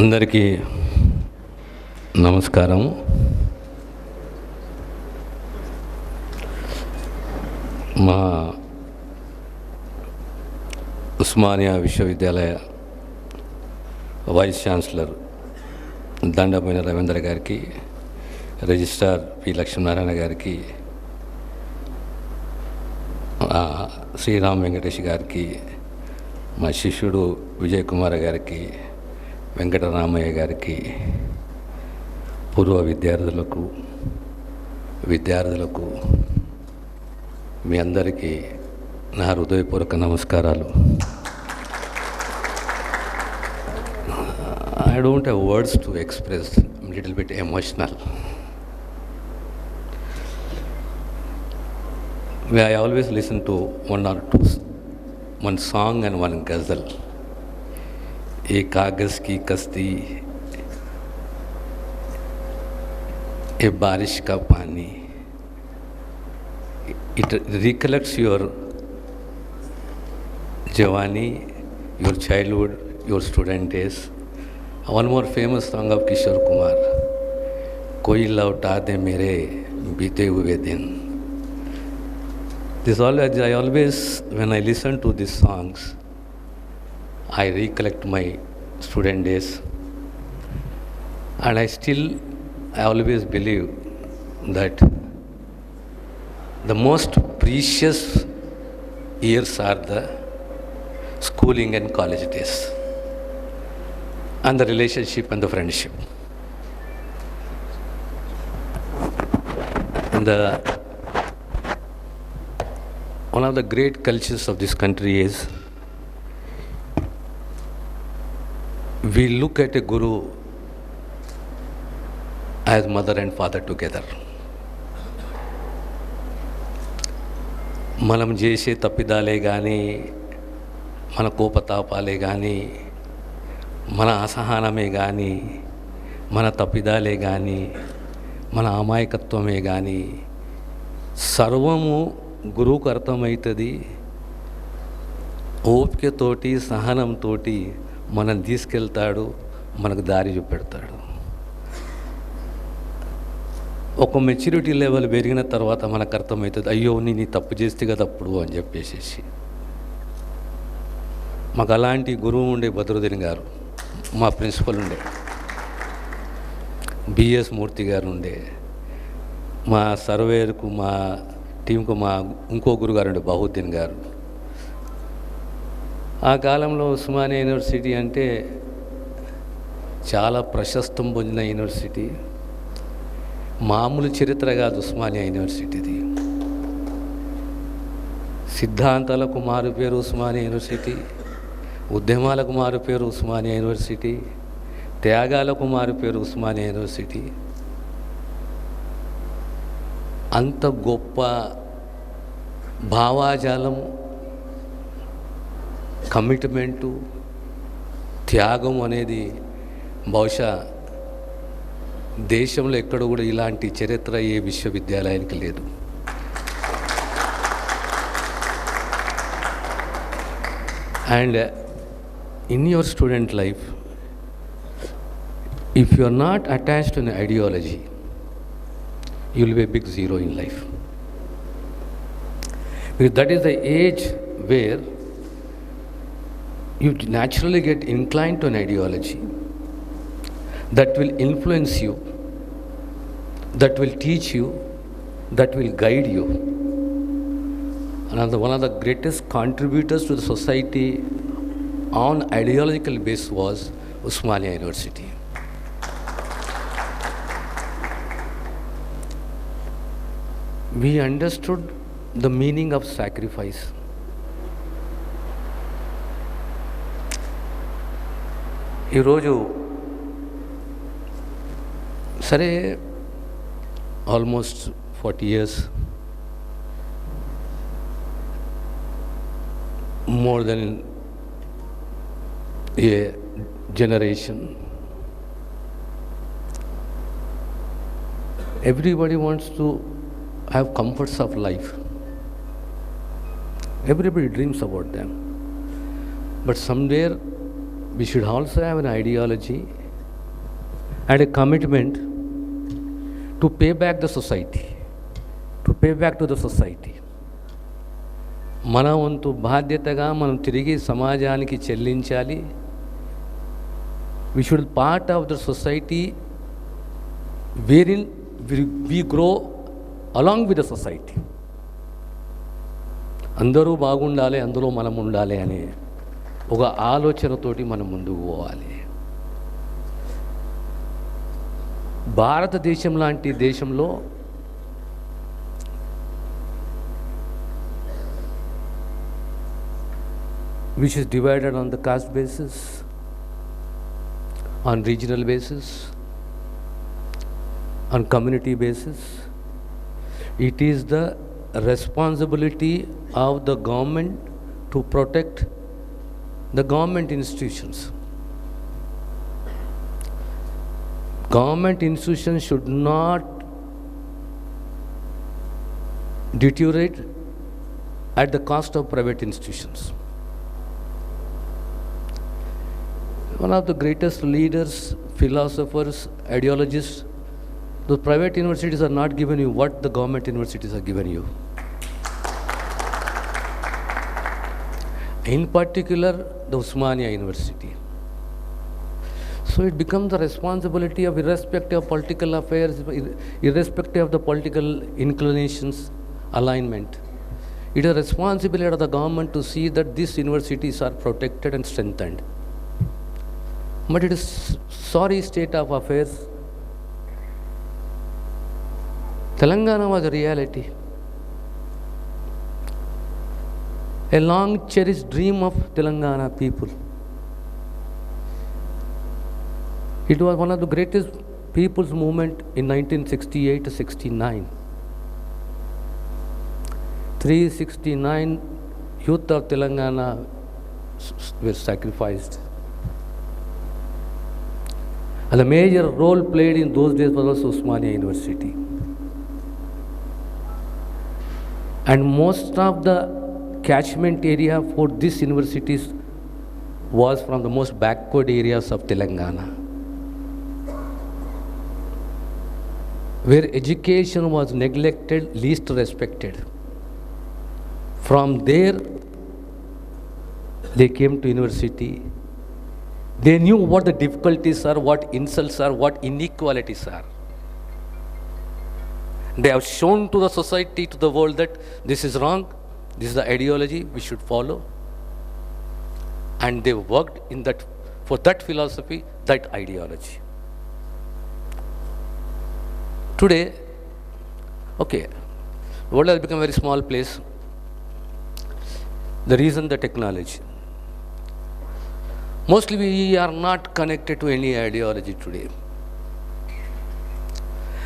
అందరికీ నమస్కారం. మా ఉస్మానియా విశ్వవిద్యాలయ వైస్ ఛాన్సలర్ దండమైన రవీంద్ర గారికి, రిజిస్ట్రార్ పి లక్ష్మీనారాయణ గారికి, శ్రీరామ్ వెంకటేష్ గారికి, మా శిష్యుడు విజయ్ కుమార్ గారికి, వెంకటరామయ్య గారికి, పూర్వ విద్యార్థులకు మీ అందరికీ నా హృదయపూర్వక నమస్కారాలు. I don't have words to express. I'm a little bit emotional. I always listen to one song and one ghazal. ये कागज़ की कश्ती, ये बारिश का पानी. It recollects your जवानी, your childhood, your student days. One more famous song of Kishore Kumar, कोई लौटा दे मेरे बीते हुए दिन. I always, when I listen to these songs, I recollect my student days, and I always believe that the most precious years are the schooling and college days, and the relationship and the friendship. And one of the great cultures of this country is we look at a guru as mother and father together. మనం చేసే తప్పిదాలే కానీ, మన కోపతాపాలే కానీ, మన అసహనమే కానీ, మన తప్పిదాలే కానీ, మన అమాయకత్వమే కానీ, సర్వము గురువుకు అర్థమవుతుంది. ఓపికతోటి, సహనంతో మనం తీసుకెళ్తాడు, మనకు దారి చూపెడతాడు. ఒక మెచ్యూరిటీ లెవెల్ పెరిగిన తర్వాత మనకు అర్థమవుతుంది, అయ్యో నీ తప్పు చేస్తే కదా అప్పుడు అని చెప్పేసి. మాకు అలాంటి గురువు ఉండే బద్రుద్దీన్ గారు, మా ప్రిన్సిపల్ ఉండే బిఎస్ మూర్తి గారు ఉండే, మా సర్వేయర్కు, మా టీంకు మా ఇంకో గురుగారు ఉండే బహుద్దీన్ గారు. ఆ కాలంలో ఉస్మానియా యూనివర్సిటీ అంటే చాలా ప్రశస్తం పొందిన యూనివర్సిటీ. మామూలు చరిత్ర కాదు ఉస్మానియా యూనివర్సిటీది. సిద్ధాంతాలకు మారు పేరు ఉస్మానియా యూనివర్సిటీ, ఉద్యమాలకు మారు పేరు ఉస్మానియా యూనివర్సిటీ, త్యాగాలకు మారు పేరు ఉస్మానియా యూనివర్సిటీ. అంత గొప్ప భావాజాలం, కమిట్మెంటు, త్యాగం అనేది బహుశా దేశంలో ఎక్కడ కూడా ఇలాంటి చరిత్ర ఏ విశ్వవిద్యాలయానికి లేదు. And in your student life, if you are not attached to an ideology, you will be a big zero in life. Because that is the age where you naturally get inclined to an ideology that will influence you, that will teach you, that will guide you. One of the greatest contributors to the society on ideological base was Osmania University. We understood the meaning of sacrifice. ఈరోజు సరే almost 40 years, more than a generation, everybody wants to have comforts of life. Everybody dreams about them. But somewhere we should also have an ideology and a commitment to pay back the society, to pay back to the society. మన వంతు బాధ్యతగా మనం తిరిగి సమాజానికి చెల్లించాలి. We should be part of the society wherein we grow along with the society. అందరూ బాగుండాలి, అందులో మనం ఉండాలి అనే ఒక ఆలోచనతోటి మనం ముందుకు పోవాలి. భారతదేశం లాంటి దేశంలో which is divided on the caste basis, on regional basis, on community basis, it is the responsibility of the government to protect the government institutions. Government institutions should not deteriorate at the cost of private institutions. One of the greatest leaders, philosophers, ideologists, the private universities are not giving you what the government universities are giving you. In particular, the Osmania University. So it becomes the responsibility of, irrespective of political affairs, irrespective of the political inclinations, alignment. It is a responsibility of the government to see that these universities are protected and strengthened. But it is sorry state of affairs. Telangana was a reality. A long cherished dream of Telangana people. It was one of the greatest people's movement in 1968 to 69. 369 youth of Telangana were sacrificed. And the major role played in those days was also Osmania University. And most of the catchment area for these universities was from the most backward areas of Telangana, where education was neglected, least respected. From there, they came to university. They knew what the difficulties are, what insults are, what inequalities are. They have shown to the society, to the world, that this is wrong, this is the ideology we should follow. And they worked in that, for that philosophy, that ideology. Today, okay, the world has become a very small place. The reason, the technology. Mostly we are not connected to any ideology today.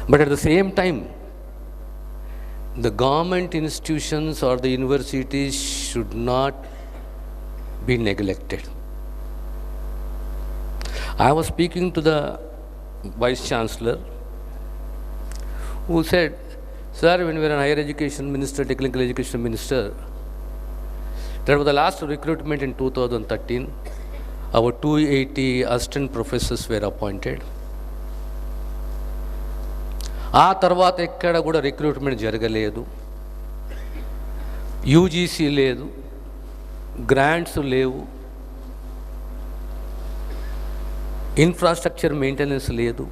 But at the same time, the government institutions or the universities should not be neglected. I was speaking to the Vice Chancellor, who said, sir, when we were an higher education minister, technical education minister, that was the last recruitment in 2013. Our 280 assistant professors were appointed. ఆ తర్వాత ఎక్కడ కూడా recruitment జరగలేదు. UGC లేదు, grants లేవు, infrastructure maintenance లేదు,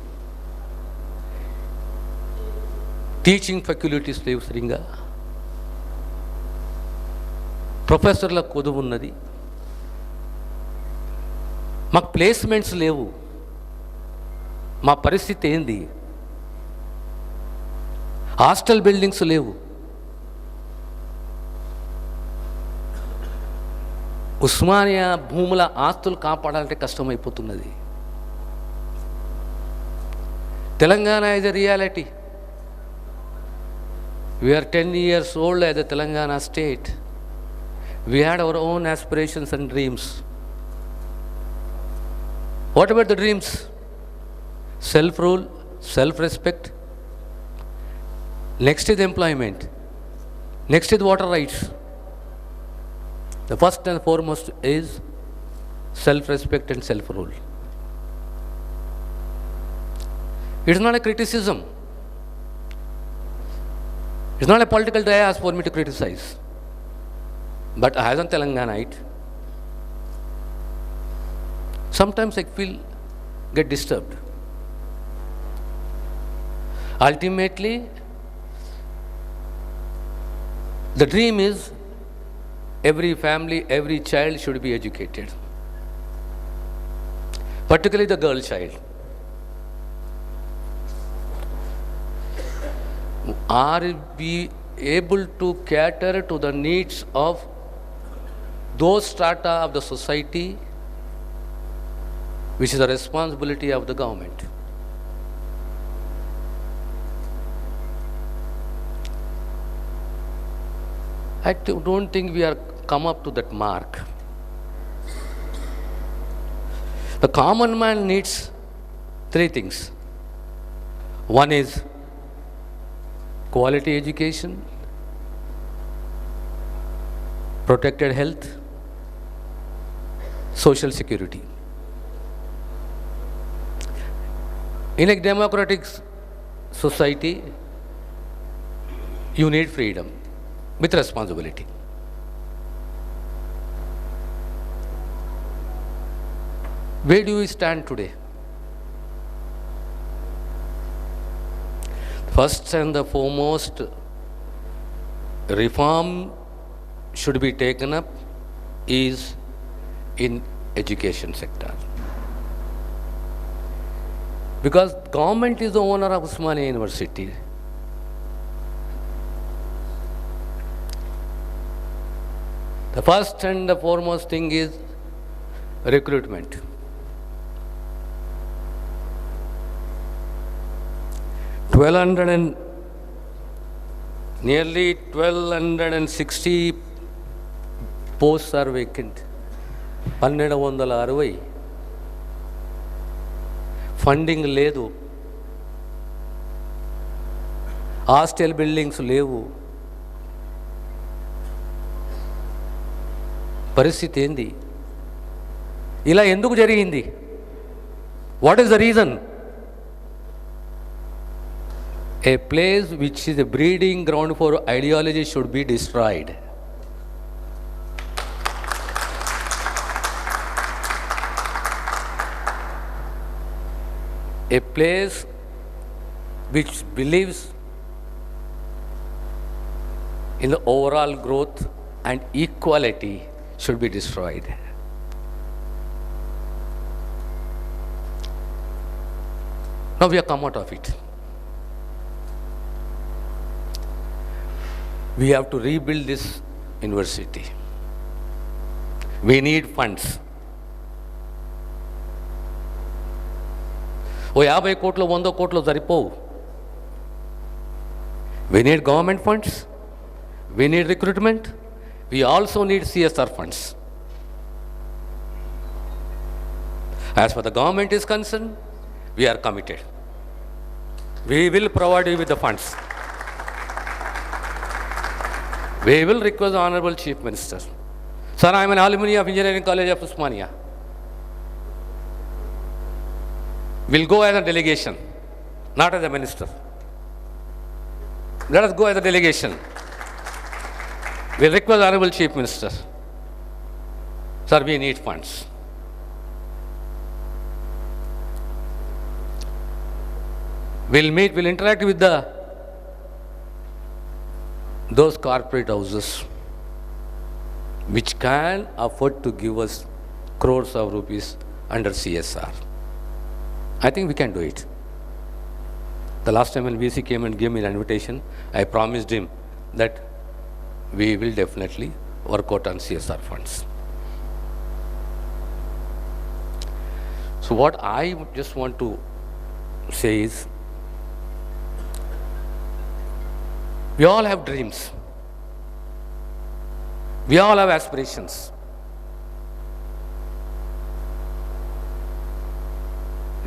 teaching facilities లేవు సరిగ్గా, ప్రొఫెసర్ల కొదువు ఉన్నది, మాకు ప్లేస్మెంట్స్ లేవు. మా పరిస్థితి ఏంది? హాస్టల్ బిల్డింగ్స్ లేవు. ఉస్మానియా భూముల ఆస్తులు కాపాడాలంటే కష్టమైపోతున్నది. Telangana is a reality. We are 10 years old as a Telangana state. We had our own aspirations and dreams. What about the dreams? Self-rule, self-respect. Next is employment. Next is water rights. The first and foremost is self-respect and self-rule. It's not a criticism. It's not a political dais for me to criticize. But as an Telanganite, sometimes I get disturbed. Ultimately, the dream is every family, every child should be educated, particularly the girl child. Are we able to cater to the needs of those strata of the society, which is the responsibility of the government? I don't think we are come up to that mark. The common man needs three things. One is quality education, protected health, social security. In a democratic society, you need freedom with responsibility. Where do we stand today? First and the foremost, reform should be taken up is in education sector. Because government is the owner of Osmania University. The first and the foremost thing is recruitment. Nearly 1260 posts are vacant. 1260. Funding లేదు, hostel buildings లేవు. పరిస్థితి ఏంది? ఇలా ఎందుకు జరిగింది? What is the reason? A place which is a breeding ground for ideology should be destroyed. A place which believes in the overall growth and equality should be destroyed. Now we have come out of it. We have to rebuild this university. We need funds. ఓ 50 కోట్లు 100 కోట్లు సరిపోవు. We need government funds. We need recruitment. We also need CSR funds. As far the government is concerned, we are committed. We will provide you with the funds. We will request the Honorable Chief Minister. Sir, I am an alumni of Engineering College of Osmania. We'll go as a delegation, not as a minister. Let us go as a delegation. We'll request the Honorable Chief Minister. Sir, we need funds. We'll meet, we'll interact with those corporate houses which can afford to give us crores of rupees under CSR. I think we can do it. The last time when VC came and gave me an invitation, I promised him that we will definitely work out on CSR funds. So what I just want to say is, we all have dreams. We all have aspirations.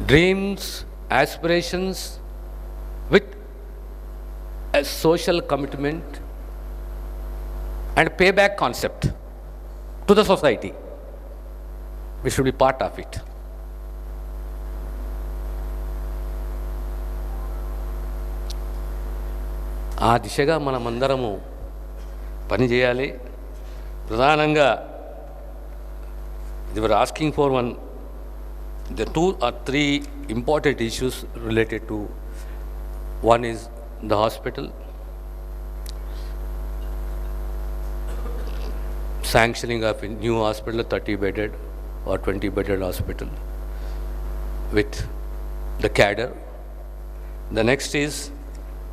Dreams, aspirations with a social commitment and payback concept to the society. We should be part of it. ఆ దిశగా మనమందరము పనిచేయాలి. ప్రధానంగా they were asking for the 2 or 3 important issues related to, one is the hospital, sanctioning of a new hospital, 30-bedded or 20-bedded hospital with the cadre. The next is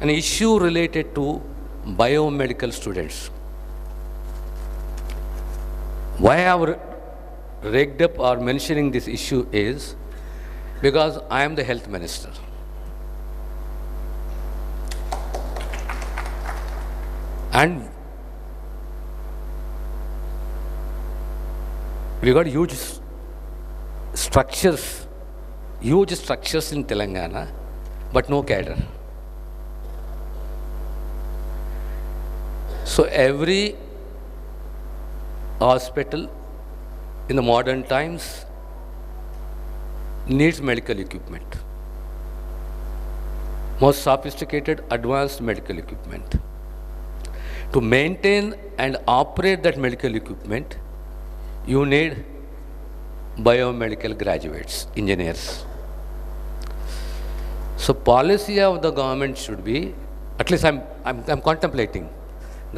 an issue related to biomedical students. Why I have rigged up or mentioning this issue is because I am the health minister. And we got huge structures in Telangana, but no cadre. So every hospital in the modern times needs medical equipment, most sophisticated, advanced medical equipment. To maintain and operate that medical equipment, you need biomedical graduates, engineers. So policy of the government should be, at least I'm contemplating,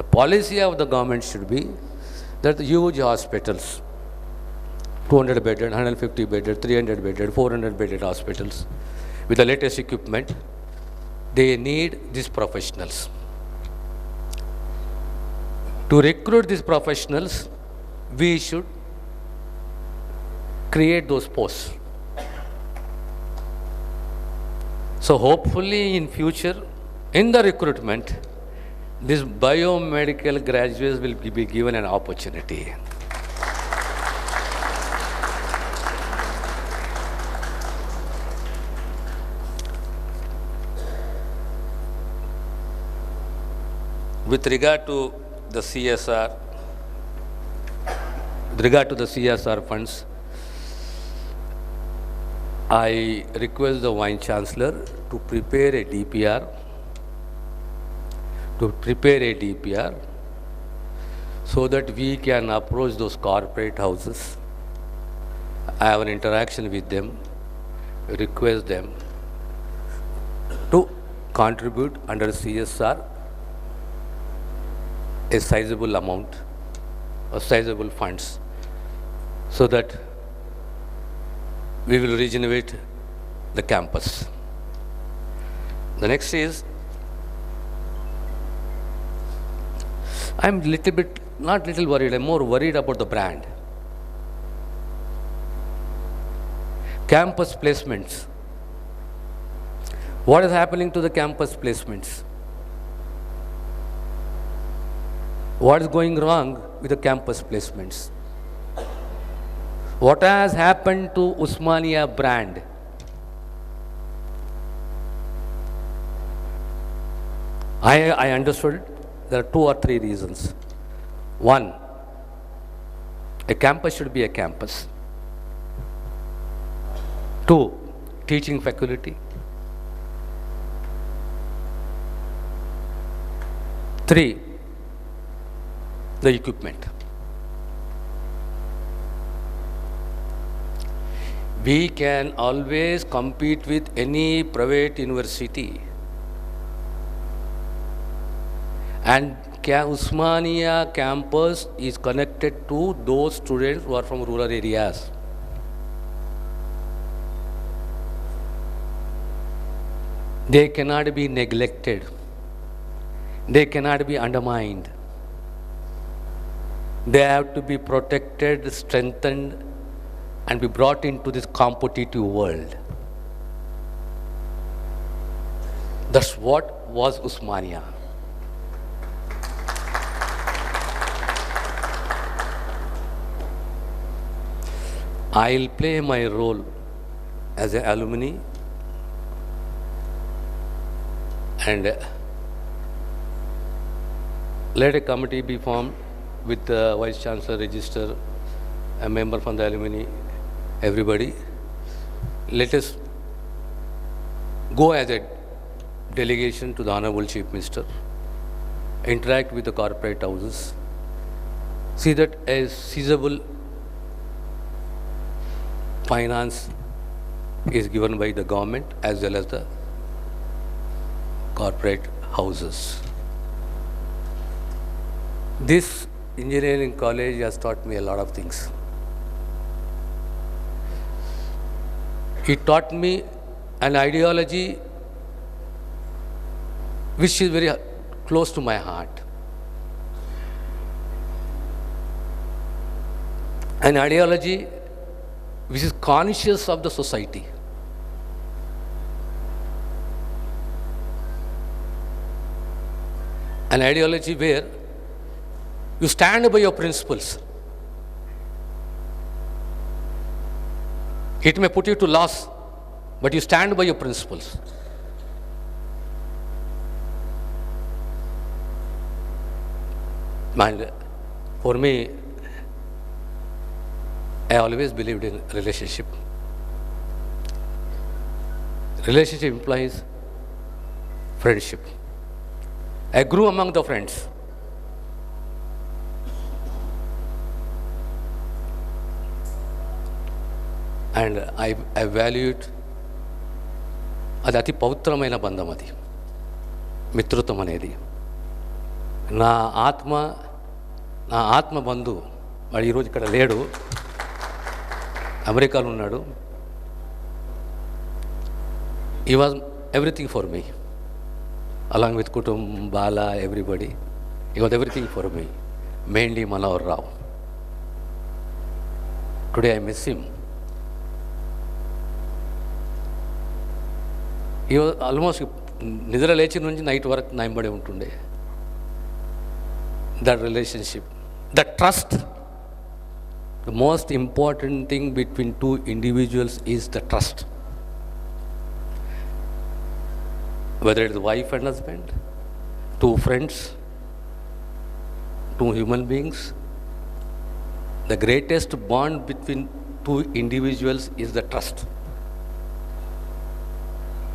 the policy of the government should be that the huge hospitals, 200 bedded, 150 bedded, 300 bedded, 400 bedded hospitals with the latest equipment, they need these professionals. To recruit these professionals, we should create those posts. So hopefully in future, in the recruitment, these biomedical graduates will be given an opportunity. With regard to the CSR, funds, I request the Vice Chancellor to prepare a DPR, so that we can approach those corporate houses, have an interaction with them, request them to contribute under CSR a sizable amount or sizable funds, so that we will regenerate the campus. The next is, I'm not little worried, I'm more worried about the brand. Campus placements. What is happening to the campus placements? What is going wrong with the campus placements? What has happened to Osmania brand? I understood there are 2 or 3 reasons. One, a campus should be a campus. 2, teaching faculty. 3, the equipment. We can always compete with any private university, and Osmania campus is connected to those students who are from rural areas. They cannot be neglected. They cannot be undermined. They have to be protected, strengthened, and be brought into this competitive world. That's what was Osmania. I'll play my role as an alumni and let a committee be formed with the Vice Chancellor, Register, a member from the alumni, everybody. Let us go as a delegation to the Honorable Chief Minister interact with the corporate houses, see that a feasible finance is given by the government as well as the corporate houses. This engineering college has taught me a lot of things. It taught me an ideology which is very close to my heart. An ideology which is conscious of the society. An ideology where you stand by your principles. It may put you to loss, but you stand by your principles. And for me, I always believed in relationship. Relationship implies friendship. I grew among the friends. And I valued అది అతి పవిత్రమైన బంధం, అది మిత్రత్వం అనేది. నా ఆత్మ బంధువు వాడు ఈరోజు ఇక్కడ లేడు, అమెరికాలో ఉన్నాడు. He was everything for me, along with Kutum, Bala, everybody. He was everything for me, mainly Manohar Rao. Today I miss him. He was almost నిద్ర లేచి నుంచి నైట్ వరకు నా వెంబడి ఉంటుండే. That relationship, that trust, the most important thing between two individuals is the trust. Whether it is wife and husband, two friends, two human beings, the greatest bond between two individuals is the trust.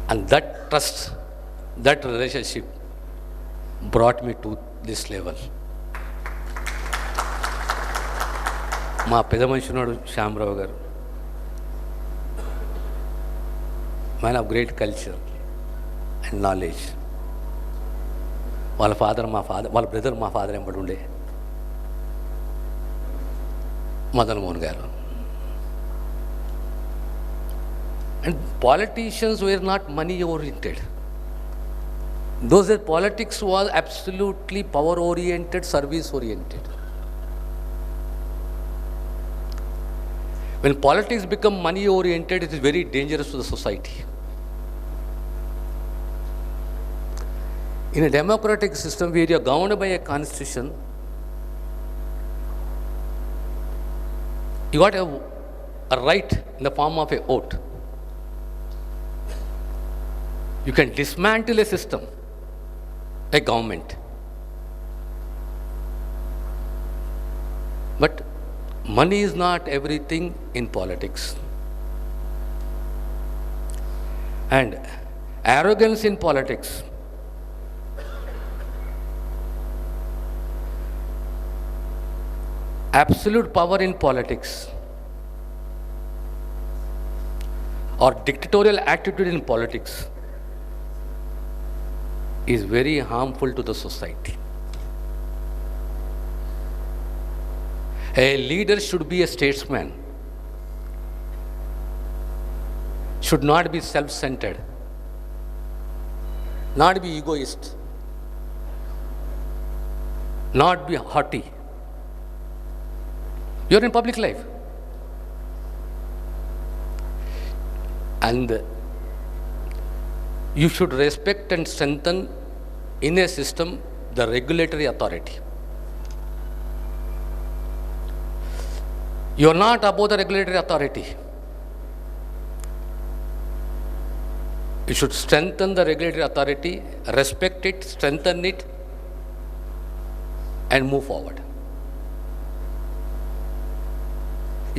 And that trust, that relationship brought me to this level. మా పెద్ద మనిషి ఉన్నాడు శ్యామరావు గారు, man of great culture and knowledge. వాళ్ళ brother మా father ఎంబడి ఉండే మదన్ మోహన్ గారు. And politicians were not money oriented. Those days politics was absolutely power oriented, service oriented. When politics become money oriented, it is very dangerous to the society. In a democratic system where you are governed by a constitution, you got a right in the form of a vote. You can dismantle a system, a government. But money is not everything in politics. And arrogance in politics, absolute power in politics, or dictatorial attitude in politics is very harmful to the society. A leader should be a statesman, should not be self-centered, not be egoist, not be haughty. You are in public life. And you should respect and strengthen in a system the regulatory authority. You are not above the regulatory authority. You should strengthen the regulatory authority, respect it, strengthen it, and move forward.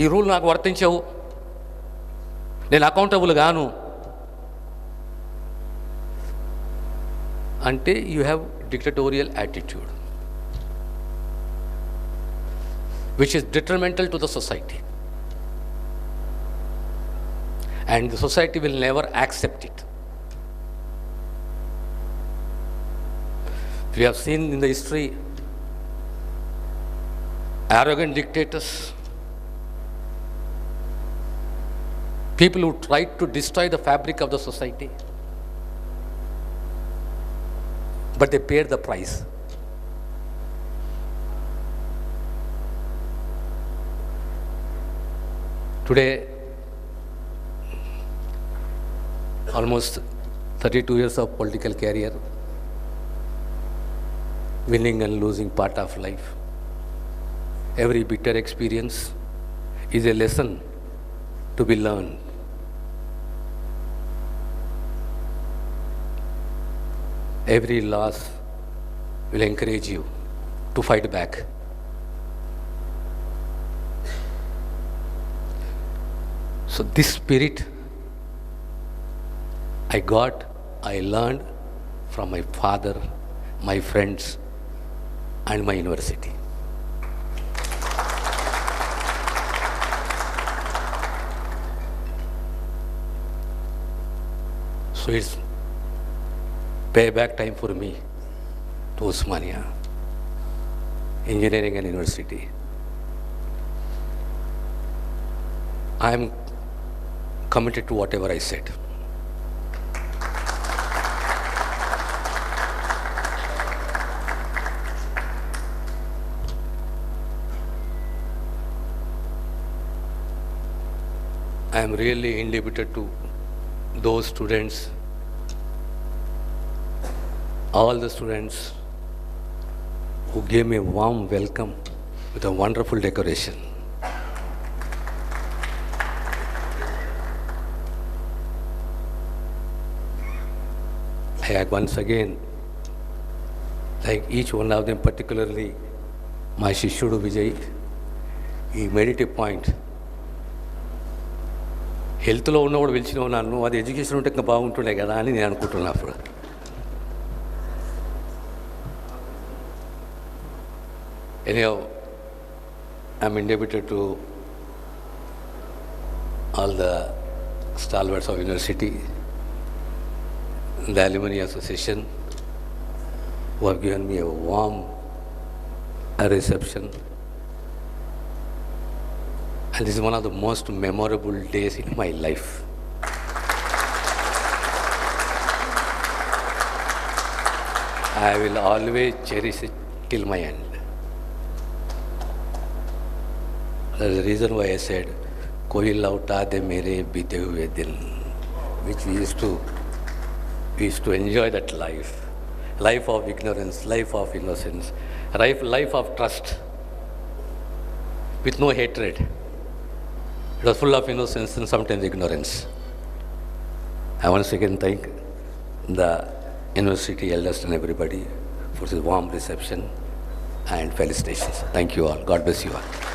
ఈ rule నాకు వర్తించవు, నేను accountable గాను అంటే you have dictatorial attitude, which is detrimental to the society. And the society will never accept it. We have seen in the history arrogant dictators, people who tried to destroy the fabric of the society, but they paid the price. Today, almost 32 years of political career, winning and losing part of life. Every bitter experience is a lesson to be learned. Every loss will encourage you to fight back. So this spirit I learned from my father, my friends, and my university. So it's payback time for me to Osmania, engineering and university. I am committed to whatever I said. I am really indebted to those students, all the students who gave me a warm welcome with a wonderful decoration. I once again, like each one of them, particularly my Shishudu Vijay, he made it a point. హెల్త్లో ఉన్నవాడు పిలిచినావు నన్ను, అది education ఉంటే ఇంకా బాగుంటుండే కదా అని నేను అనుకుంటున్నా. అప్పుడు anyhow, I'm indebted to all the stalwarts of university, the Alumni Association, who have given me a warm reception. And this is one of the most memorable days in my life. I will always cherish it till my end. That is the reason why I said, "Koi lauta de mere bite hue dil," which we used to enjoy that life of ignorance, life of innocence, life of trust, with no hatred. It was full of innocence and sometimes ignorance. I once again thank the university elders and everybody for this warm reception and felicitations. Thank you all. God bless you all.